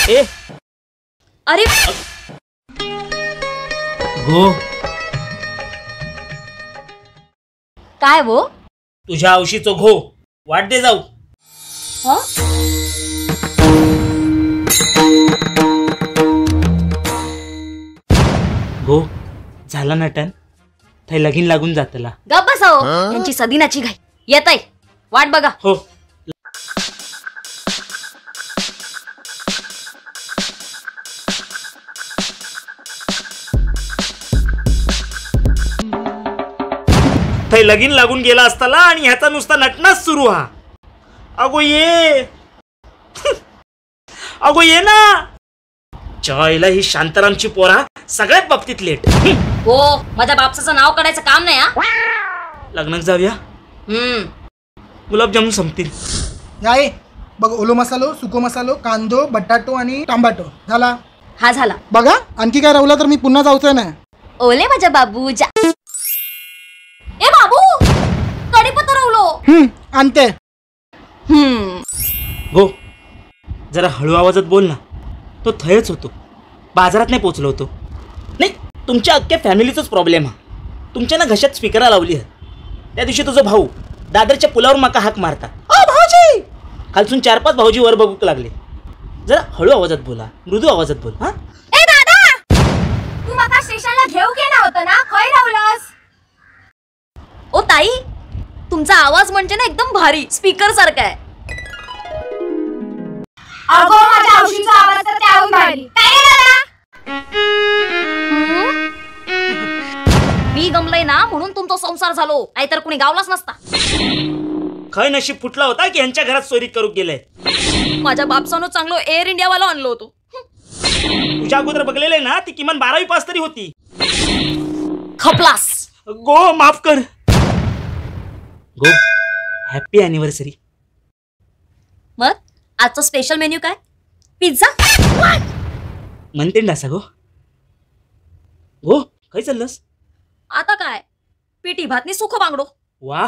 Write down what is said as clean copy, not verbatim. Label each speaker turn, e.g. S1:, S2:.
S1: ए
S2: अरे
S1: गो,
S2: काय वो?
S1: तुझ्या औशीचो घो, वाट दे जाऊ.
S2: हं?
S1: गो, झाला नटन, थंय लगीन लागून जातला.
S2: गप बसाओ, यांची सदिनाची घाई. येतय, वाट बघा.
S1: हो. थंय लगीन लागून गेला असताला आणि ह्याचा नुसता नटनाच सुरू हा. अगो ये अगो ये ना. चायला ही शांतारामची पोरा सगळ्यात बाबतीत लेट.
S2: हो, माझ्या बापसाचं नाव काढायचं काम नाही हा.
S1: लग्नात जाऊया. गुलाबजामुन संपतील.
S3: याय बघ, ओलो मसालो, सुको मसालो, कांदो, बटाटो आणि टमाटो झाला.
S2: हा झाला.
S3: बघा आणखी काय राहिला तर मी पुन्हा जाऊचं नाही.
S2: ओले माझ्या बाबूजा. ए बाबू, कढीपत्ता रवलो.
S3: आणते.
S1: गो, जरा हळू आवाजात बोल ना. तो थयच होतो, बाजारात नाही पोचलो होतो. नाही, तुमच्या अख्ख्या फॅमिलीचाच प्रॉब्लेम हा. तुमच्या ना घशात स्पीकरा लावली आहे. त्या दिवशी तुझा भाऊ दादरच्या पुलावर माका हाक मारता, ओ भाऊजी. खालसून 4-5 भाऊजी वर बघूक लागले. जरा हळू आवाजात बोला, मृदू आवाजात बोल. हा
S2: ए दादा, तू माका स्टेशनला घेऊ गेला होता ना, खय रावलास? ओ ताई, तुमचा आवाज म्हणजे ना एकदम भारी, स्पीकर सारखा आहे.
S4: अगो माझ्या औषधीचा आवाज तर त्याहून भारी. काय रे दादा?
S2: मी गमलय ना म्हणून तुमचा संसार झालो, नाहीतर कुणी गावलाच नसता.
S1: खय नशीब फुटला होता की यांच्या घरात चोरी करू गेलंय.
S2: माझ्या बापसानं चांगलं एअर इंडिया वाला आणलो होतो.
S1: तुझ्या अगोदर बघलेले ना, ती किमान 12वी पास तरी होती.
S2: खपलास.
S1: गो, माफ कर. गो, हॅपी अॅनिव्हर्सरी.
S2: मग आजचा स्पेशल मेन्यू काय? पिझ्झा?
S1: म्हणते ना गो. गो, काय चाललंस?
S2: आता काय, पिठी भातनी सुख बांगडो.
S1: वाह,